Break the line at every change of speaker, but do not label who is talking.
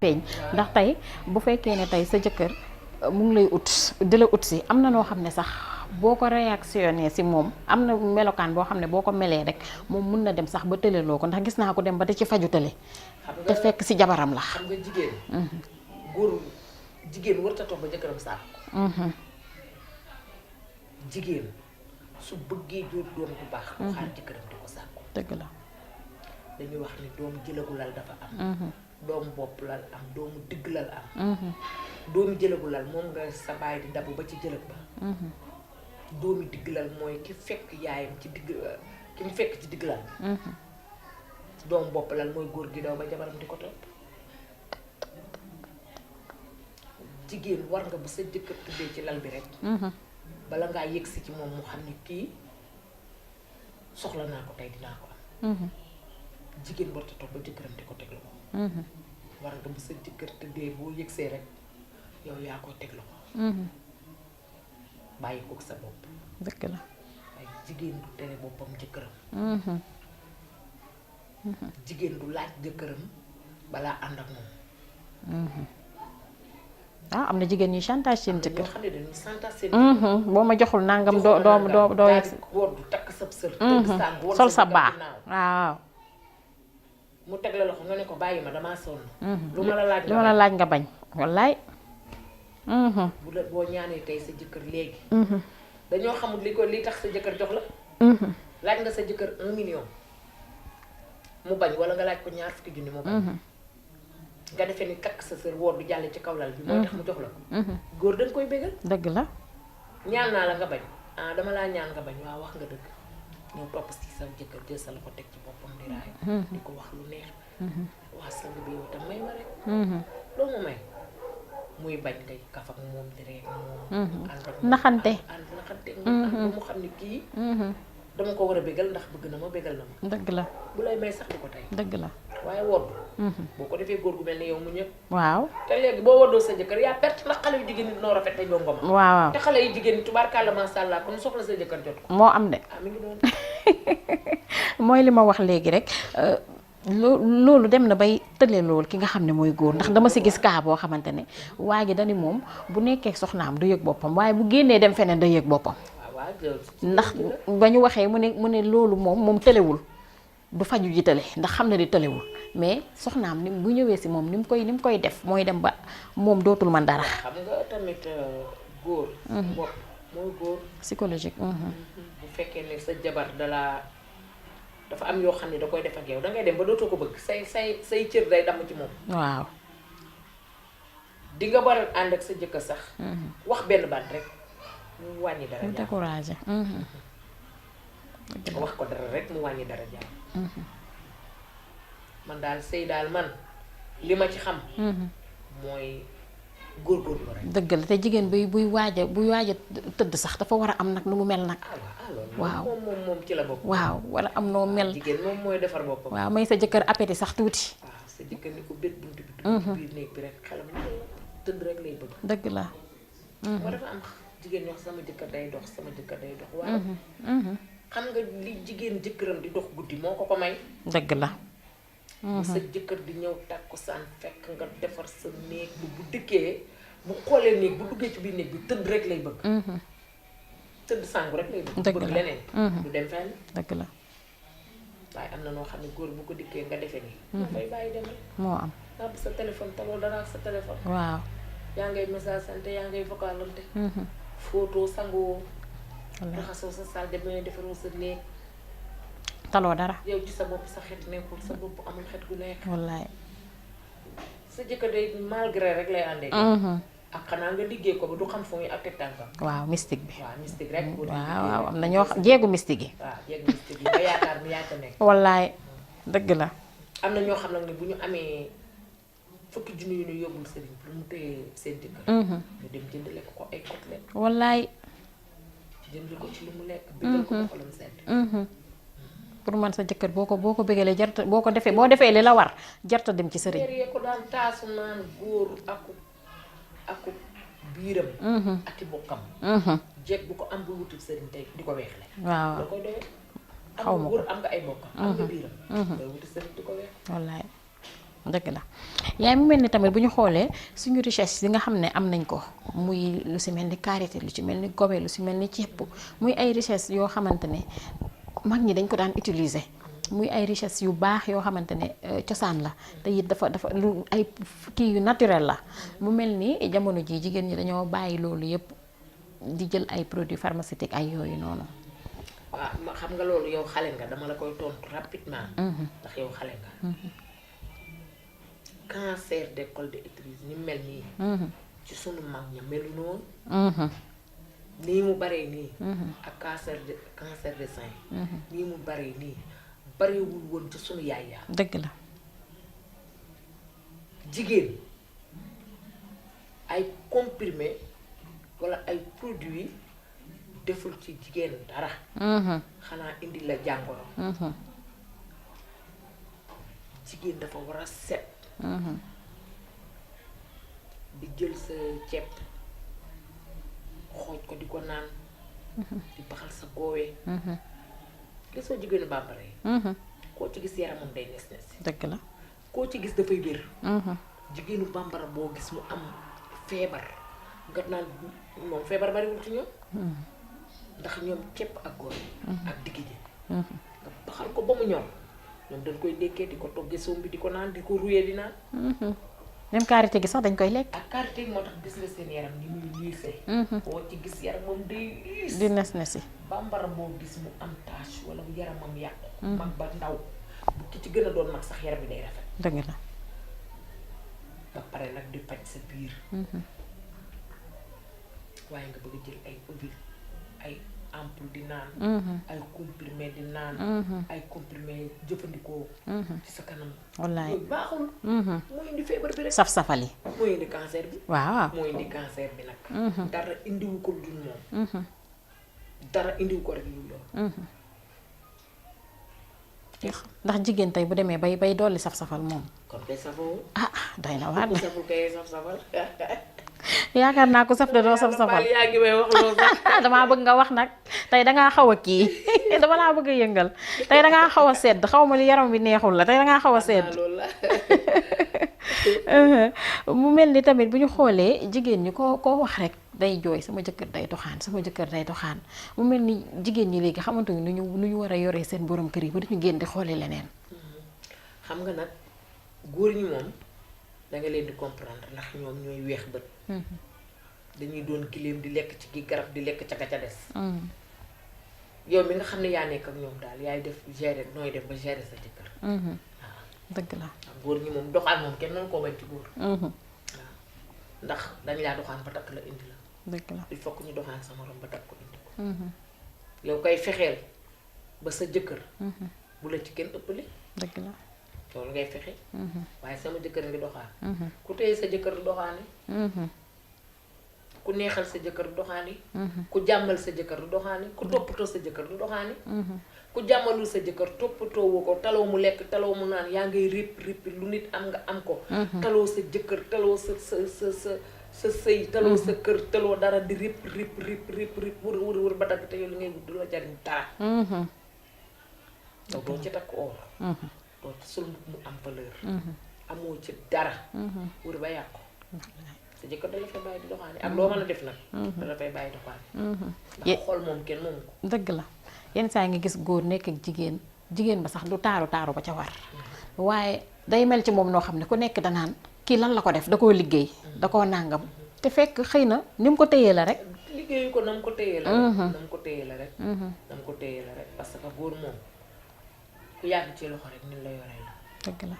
peeñ ndax tey bu fekkee ne tey sa jëkkër mu ngi lay ut di la ut si am na noo xam ne sax boo ko réactionné si moom am na melokaan boo xam ne boo ko melee rek moom mun na dem sax ba tëleloo ko ndax gis naa ko dem ba da ci faju tële te fekk si jabaram la.
xam nga jigéen. góor jigéen warut a toog ba jëkkëram saako. jigéen su bëggee jur doom bu baax. du xaar jëkkëram di ko saako.
dëgg la.
dañuy wax ni doom jëlagu lal dafa am. doomu bopp lal am doomu digg lal am. doomu jëlagu lal moom nga sa baay di dabu ba ci jëlag ba. doomi digg lal mooy ki fekk yaayam ci digg ki mu fekk ci digg lal. doomu bopp lal mooy góor gi daw ba jabaram di ko topp. jigéen war nga bu sa jëkkër tuddee ci lal bi rek. bala ngaa yëgsi ci moom mu xam ni kii soxla naa ko tey dinaa ko am. jigéen war ta toog ba jëkkëram di ko teg loxo. war nga bu sa jëkkër tëddee boo yëgsee rek yow yaa koy teg loxo. bàyyi ko sa bopp.
dëgg la.
waaye jigéen du tere boppam jëkkëram. jigéen du laaj jëkkëram balaa ànd ak moom.
am na jigéen ñi chantage seen jëkkër.
ñoo xam ne dañuy chantage seen
boo ma joxul nangam doo yegg si.
góor du takk sab sër.
sol sa baax waaw.
mu teg la loxo nga ne ko bàyyi ma damaa sonn. lu ma la
laaj nga bañ wallaay.
bu la boo ñaanee tey sa jëkkër léegi. dañoo xamul li tax sa jëkkër jox la. laaj nga sa jëkkër 1 million. mu bañ wala nga laaj ko 20 junni mu bañ. nga defee ni takk sa sër woor du jàll ci kaw lal bi. moo tax mu jox la ko. góor dañ koy bégal.
dëgg la.
ñaan naa la nga bañ dama laa ñaan nga bañ waaw wax nga dëgg. ñëw topp si sa jëkkër jël sa la ko teg ci boppam di raay. di ko wax lu neex. waa sang bi yow tam may ma rek. loo ma may. muy bañ ngay kaf ak moom di rek moom.
naxante.
naxante mu xam ni kii. dama ko war a bégal ndax bëgg na ma bégal na ma.
dëgg la.
bu lay may sax di ko tey.
dëgg la.
waaye wodd. boo ko defee góor gu mel ni yow mu ñëpp.
waaw.
te léegi boo woddoo sa jëkkër yaa perte ndax xale yu jigéen ñi noo rafet te ñoo ngoma.
waaw
te xale yu jigéen ñi tubaarkàlla macha allah kon soxla sa jëkkër jot ko.
moo am de.
mi ngi doon.
mooy li ma wax léegi rek loolu dem na bay tële loolu ki nga xam ne mooy góor ndax dama si gis kaa boo xamante ne waa ji dani moom bu nekkee soxnaam du yëg boppam waaye bu génnee dem feneen da yëg boppam. ndax ba ñu waxee mu ne loolu moom tëlewul du faju ji tële ndax xam na di tëlewul mais soxnaam ni bu ñëwee si moom ni mu koy def mooy dem ba moom dootul man dara.
xam nga tamit góor. bopp mooy góor.
psychologique.
bu fekkee ne sa jabar dafa am yoo xam ne da koy def ak yow dangay dem ba dootoo ko bëgg say cër day damm ci moom. waaw. di nga war a ànd ak sa jëkkër sax. wax benn baat rek mu wàññi dara.
mu découragé.
wax ko dara rek mu wàññi dara jàmm. man daal sëy daal man li ma ci xam. mooy góorgóorlu rek.
dëgg la te jigéen buy waaj a tëdd sax dafa war a am nag nu mu mel nag. waaw
moom ci la bopp.
waaw wala am noo mel.
jigéen moom mooy defar boppam.
waaw may sa jëkkër appétit sax tuuti.
waaw sa jëkkër ni ko bét buntu bi. dugg biir néeg bi rek xelam tëdd rek lay bëgg.
dëgg la.
moo dafa am jigéen ñoo sama jëkkër day dox sama jëkkër day dox. waaw xam nga li jigéen jëkkëram di dox guddi moo ko may.
dëgg la.
sa jëkkër di ñëw takkusaan fekk nga defar sa néeg bu dëkkee bu xoolee néeg bu duggee ci biir néeg bi tëdd rek lay bëgg. tëdd sangu rek lay bëgg.
dëgg la
bëgg leneen. du dem fenn.
dëgg la.
waaye am na noo xam ne góor bu ko dikkee nga defee nii. moo fay bàyyi dem rek.
moo am.
nga sa téléphone taloo dara ak sa téléphone.
waaw.
yaa ngay message sante yaa ngay vocalante. photo sangu. raxasoo sa salle de bain defaroo sa néeg.
taloo dara.
yow ci sa bopp sa xet nekkul sa bopp amul xet gu nekk.
wallaay.
sa jëkkër day malgré rek lay àndee. ak xanaa nga liggéey ko ba du xam fu muy ak teg tànkam.
waaw mystique bi.
waaw mystique rek.
waaw am na ñoo xam jéegu mystique yi.
waaw jéegu mystique yi nga yaakaar ni yaa ko nekk.
wallaay dëgg la.
am na ñoo xam nag ne bu ñu amee fukki junni yu ñu yóbbul sëriñ pour mu téye seen jëkkër. ñu dem jëndale ko ay côtelette.
wallaay.
jëndal ko ci lu mu lekk. bëggal ko ko xolam sedd.
pour man sa jëkkër boo ko bëggalee jarta boo defee li la war jarta dem ci sëriñ.
yee ko daan taasu naan góor aku biiram. ak i bokkam. jeeg bu ko am bu wutul sëriñ tey di ko weexle.
waaw
da koy doyee.
xaw ma ko
am nga ay bokkam. am nga biiram. ngay wutul sëriñ di ko weex.
wallaay. dëgg la yaay mu mel ni tamit bu ñu xoolee suñu richesse yi nga xam ne am nañ ko muy lu si mel ni karité lu ci mel ni gobe lu si mel ni ceeb muy ay richesse yoo xamante ne mag ñi dañ ko daan utiliser muy ay richesse yu baax yoo xamante ne cosaan la te it dafa lu ay kii yu naturel la mu mel ni jamono ji jigéen ñi dañoo bàyyi loolu yépp di jël ay produits pharmaceutiques ay yooyu noonu.
waaw xam nga loolu yow xale nga dama la koy tontu rapidement. ndax yow xale nga. cancer de col de l'utérus ni mel nii. ci sunu mag ña melu noonu. nii mu baree nii. ak cancer de sein. nii mu baree nii barewul woon ci sunu yaay yaa.
dëgg la.
jigéen ay comprimé walla ay produits deful ci jigéen dara. xanaa indi la jàngoro. jigéen dafa war a set. di jël sa ceeb xooj ko di ko naan. di baxal sa goowee. gisoo jigéenu bambara yi. koo ci gis yaramam day nes nes.
dëgg la.
koo ci gis dafay wér. jigéenu bambara boo gis mu am feebar nga naan moom feebar bariwul ci ñoom. ndax ñoom ceeb ak góor ak digg ji. nga baxal ko ba mu ñor ñoom dañ koy dékkee di ko toggee soom bi di ko naan di ko ruyee di naan.
même karité gi sax dañ koy lekk.
ak karité gi moo tax gis nga seen yaram ni muy liisee. koo ci gis yaram moom day liis.
di nes nesi.
bambara boo gis mu am tache wala yaramam yàqu. mag ba ndaw bu ki ci gën a doon mag sax yaram bi day rafet.
dëgg la.
ba pare nag di faj sa biir. waaye nga bëgg a jël ay ovule ay ampoule di naan. ay comprimé di naan. ay comprimé jëfandikoo. ci sa kanam.
wallaay
yooyu baaxul. moo indi feebar bi rek.
saf-safali.
moo indi cancer bi.
waaw.
moo indi cancer bi nag. dara indiwu ko lu dul moom. dara indiwu ko rek lu loolu.
ndax jigéen tey bu demee bay dolli saf-safal moom.
kon kay safoo.
doy na waar
ku
de.
saful kay saf-safal.
yaakaar naa ko saf de doo saf-safal.
yaa ngi may wax loolu sax.
damaa bëgg nga wax nag tey dangaa xaw a kii dama laa bëgg a yëngal tey dangaa xaw a sedd xaw ma li yaram bi neexul la tey dangaa xaw a sedd.
loolu la.
mu mel ni tamit bu ñu xoolee jigéen ñi koo wax rek day jooy sama jëkkër day doxaan sama jëkkër day doxaan mu mel ni jigéen ñi léegi xamantuñu nu ñu war a yoree seen borom kër yi ba duñu génn di xoolee leneen.
xam nga nag góor ñi moom danga leen di comprendre ndax ñoom ñooy weex bët. dañuy doon giléem di lekk ci gi garab di lekk ca ca des. yow mi nga xam ne yaa nekk ak ñoom daal yaay def gérer nooy def ba gérer sa jëkkër. waaw
dëgg la.
góor ñi moom doxaan moom kenn mënu koo bañ ci góor. waaw ndax dañ laa doxaan ba takk la indi la.
dëgg la.
il faut que ñu doxaan sa morom ba takk ko indi ko. yow kay fexeel ba sa jëkkër. bu la ci kenn ëppale.
dëgg la.
loolu ngay fexe. waaye sama jëkkër ngi doxaan. ku téye sa jëkkër du doxaani. ku neexal sa jëkkër du doxaani. ku jàmmal sa jëkkër du doxaani ku toppatoo sa jëkkër du doxaani. ku jàmmalul sa jëkkër toppatoo woo ko taloo mu lekk taloo mu naan yaa ngay rippi lu nit am nga am ko. taloo sa jëkkër taloo sa sëy taloo sa kër taloo dara di rip wër ba dagg te yow li ngay wut du la jariñ dara. yow doo ci takk or. doo ci sol mu am valeur. amoo ci dara. wër ba yàqu. sa jëkkër da la fay bàyyi di doxaani ak loo mën a def nag. da la fay bàyyi doxaani. ndax xool moom kenn moomu ko.
dëgg la yenn saa nga gis góor nekk ak jigéen ba sax du taaru ba ca war. waaye day mel ci moom noo xam ne ku nekk danaan kii lan la ko def da koo liggéey. da koo nàngam te fekk xëy na ni mu ko téyee la rek.
liggéeyu ko na mu ko téyee la rek. na mu ko téyee la rek. na mu ko téyee la rek parce que góor moom ku yàgg ci loxo rek ni la yoree la.
dëgg la.